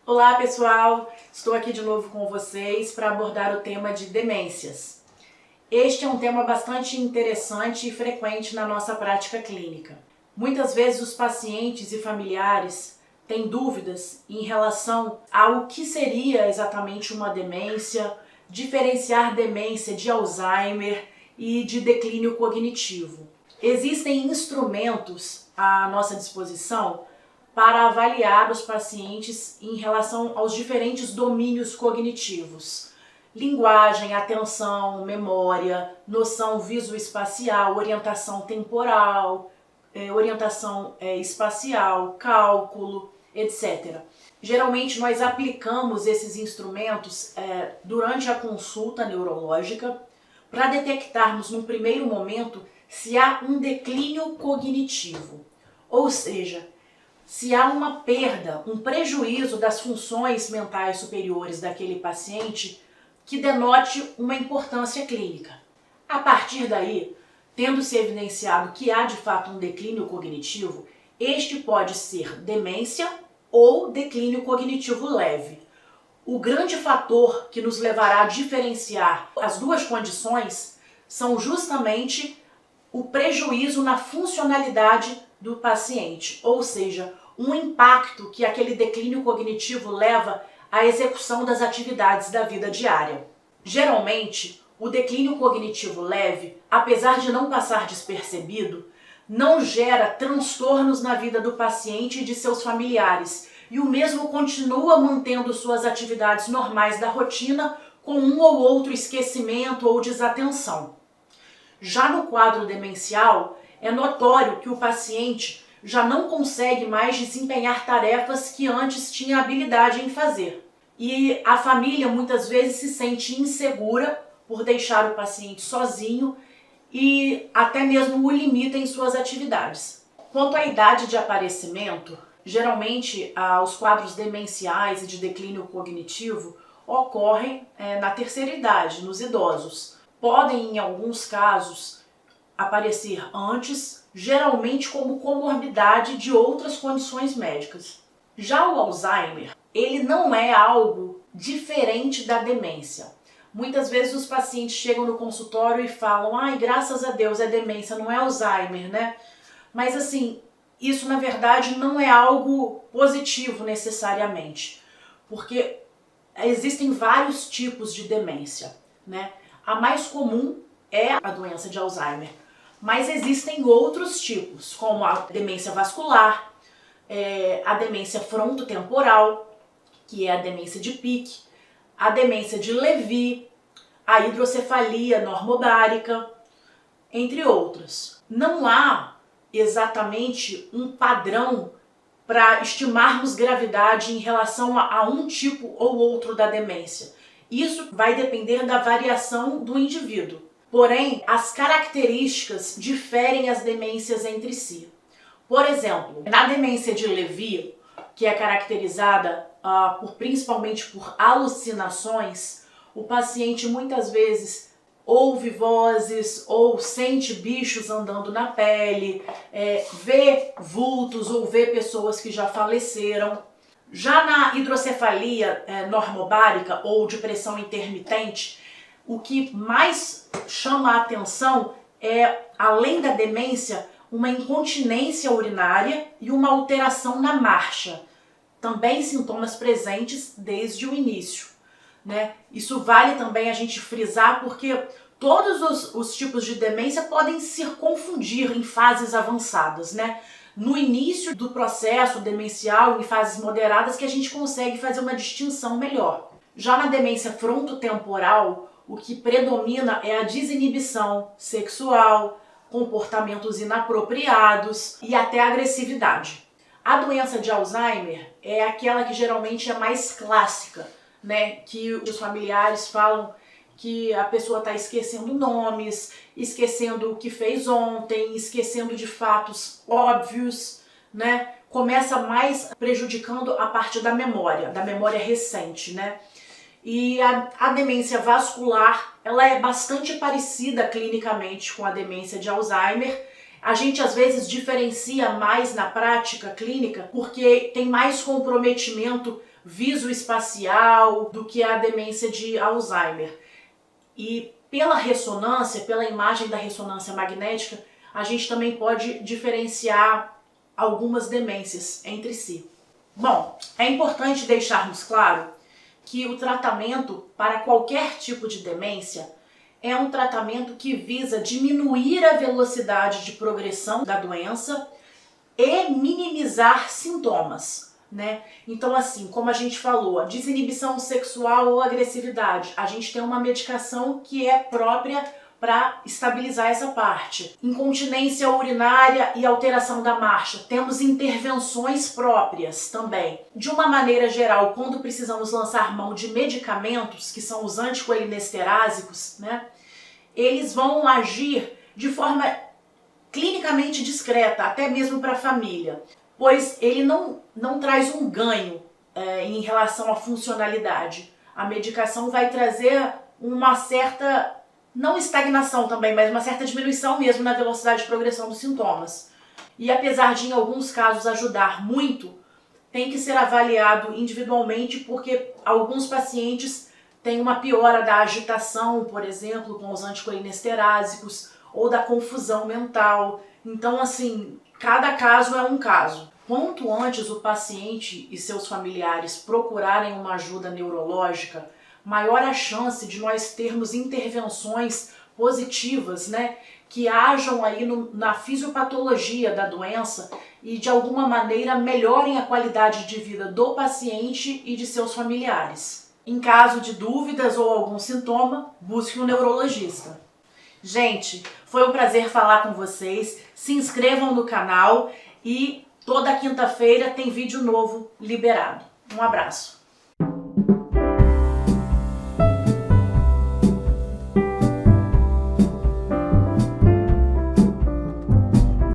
Olá pessoal, estou aqui de novo com vocês para abordar o tema de demências. Este é um tema bastante interessante e frequente na nossa prática clínica. Muitas vezes os pacientes e familiares têm dúvidas em relação ao que seria exatamente uma demência, diferenciar demência de Alzheimer e de declínio cognitivo. Existem instrumentos à nossa disposição para avaliar os pacientes em relação aos diferentes domínios cognitivos. Linguagem, atenção, memória, noção visoespacial, orientação temporal, orientação espacial, cálculo, etc. Geralmente nós aplicamos esses instrumentos durante a consulta neurológica para detectarmos num primeiro momento se há um declínio cognitivo, ou seja, se há uma perda, um prejuízo das funções mentais superiores daquele paciente que denote uma importância clínica. A partir daí, tendo-se evidenciado que há de fato um declínio cognitivo, este pode ser demência ou declínio cognitivo leve. O grande fator que nos levará a diferenciar as duas condições são justamente o prejuízo na funcionalidade do paciente, ou seja, um impacto que aquele declínio cognitivo leva à execução das atividades da vida diária. Geralmente, o declínio cognitivo leve, apesar de não passar despercebido, não gera transtornos na vida do paciente e de seus familiares, e o mesmo continua mantendo suas atividades normais da rotina com um ou outro esquecimento ou desatenção. Já no quadro demencial, é notório que o paciente já não consegue mais desempenhar tarefas que antes tinha habilidade em fazer. E a família muitas vezes se sente insegura por deixar o paciente sozinho e até mesmo o limita em suas atividades. Quanto à idade de aparecimento, geralmente os quadros demenciais e de declínio cognitivo ocorrem na terceira idade, nos idosos. Podem, em alguns casos, aparecer antes, geralmente como comorbidade de outras condições médicas. Já o Alzheimer, ele não é algo diferente da demência. Muitas vezes os pacientes chegam no consultório e falam: "Ai, graças a Deus é demência, não é Alzheimer, né?" Mas assim, isso na verdade não é algo positivo necessariamente, porque existem vários tipos de demência, né? A mais comum é a doença de Alzheimer, mas existem outros tipos, como a demência vascular, a demência frontotemporal, que é a demência de Pick, a demência de Lewy, a hidrocefalia normobárica, entre outras. Não há exatamente um padrão para estimarmos gravidade em relação a um tipo ou outro da demência. Isso vai depender da variação do indivíduo. Porém, as características diferem as demências entre si. Por exemplo, na demência de Lewy, que é caracterizada principalmente por alucinações, o paciente muitas vezes ouve vozes ou sente bichos andando na pele, vê vultos ou vê pessoas que já faleceram. Já na hidrocefalia normobárica ou de pressão intermitente, o que mais chama a atenção é, além da demência, uma incontinência urinária e uma alteração na marcha. Também sintomas presentes desde o início, né? Isso vale também a gente frisar porque todos os tipos de demência podem se confundir em fases avançadas, né? No início do processo demencial, em fases moderadas, que a gente consegue fazer uma distinção melhor. Já na demência frontotemporal, o que predomina é a desinibição sexual, comportamentos inapropriados e até agressividade. A doença de Alzheimer é aquela que geralmente é mais clássica, né? Que os familiares falam que a pessoa está esquecendo nomes, esquecendo o que fez ontem, esquecendo de fatos óbvios, né? Começa mais prejudicando a parte da memória recente, né? E a demência vascular, ela é bastante parecida clinicamente com a demência de Alzheimer. A gente às vezes diferencia mais na prática clínica porque tem mais comprometimento visoespacial do que a demência de Alzheimer. E pela ressonância, pela imagem da ressonância magnética, a gente também pode diferenciar algumas demências entre si. Bom, é importante deixarmos claro que o tratamento para qualquer tipo de demência é um tratamento que visa diminuir a velocidade de progressão da doença e minimizar sintomas, né? Então, assim, como a gente falou, a desinibição sexual ou agressividade, a gente tem uma medicação que é própria para estabilizar essa parte. Incontinência urinária e alteração da marcha, temos intervenções próprias também. De uma maneira geral, quando precisamos lançar mão de medicamentos, que são os anticolinestérásicos, né, eles vão agir de forma clinicamente discreta, até mesmo para a família, pois ele não traz um ganho em relação à funcionalidade. A medicação vai trazer uma certa, não estagnação também, mas uma certa diminuição mesmo na velocidade de progressão dos sintomas. E apesar de em alguns casos ajudar muito, tem que ser avaliado individualmente, porque alguns pacientes têm uma piora da agitação, por exemplo, com os anticolinestérásicos, ou da confusão mental. Então, assim, cada caso é um caso. Quanto antes o paciente e seus familiares procurarem uma ajuda neurológica, maior a chance de nós termos intervenções positivas, né, que hajam aí na fisiopatologia da doença e de alguma maneira melhorem a qualidade de vida do paciente e de seus familiares. Em caso de dúvidas ou algum sintoma, busque um neurologista. Gente, foi um prazer falar com vocês. Se inscrevam no canal e toda quinta-feira tem vídeo novo liberado. Um abraço.